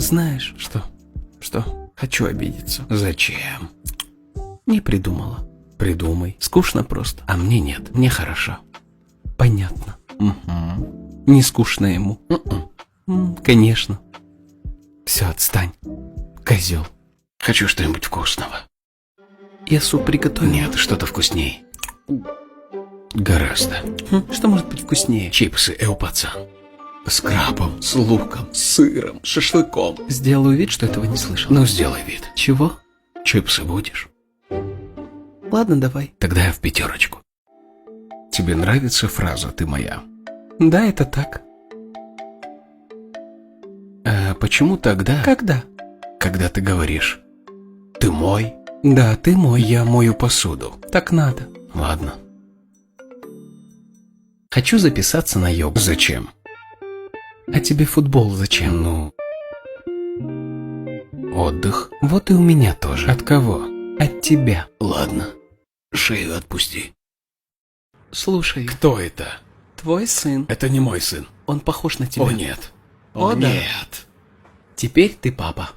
Знаешь, Что? хочу обидеться. Зачем? Не придумала. Придумай. Скучно просто. А мне нет, мне хорошо. Понятно. Угу. Не скучно ему. Конечно. Все, отстань. Козел. Хочу что-нибудь вкусного. Я суп приготовил. Нет, что-то вкусней. Гораздо. Что может быть вкуснее? Чипсы, пацан. С крабом, с луком, с сыром, с шашлыком. Сделаю вид, что этого не слышал. Ну, сделай вид. Чего? Чипсы будешь? Ладно, давай. Тогда я в 5. Тебе нравится фраза «ты моя»? Да, это так. А почему тогда, Когда? когда ты говоришь «ты мой», Да, ты мой. я мою посуду? Так надо. Ладно. Хочу записаться на йогу. Зачем? А тебе футбол зачем? Ну, отдых. Вот и у меня тоже. От кого? От тебя. Ладно. Шею отпусти. Слушай, Кто это? твой сын. Это не мой сын. Он похож на тебя. О нет. О, да. нет. Теперь ты папа.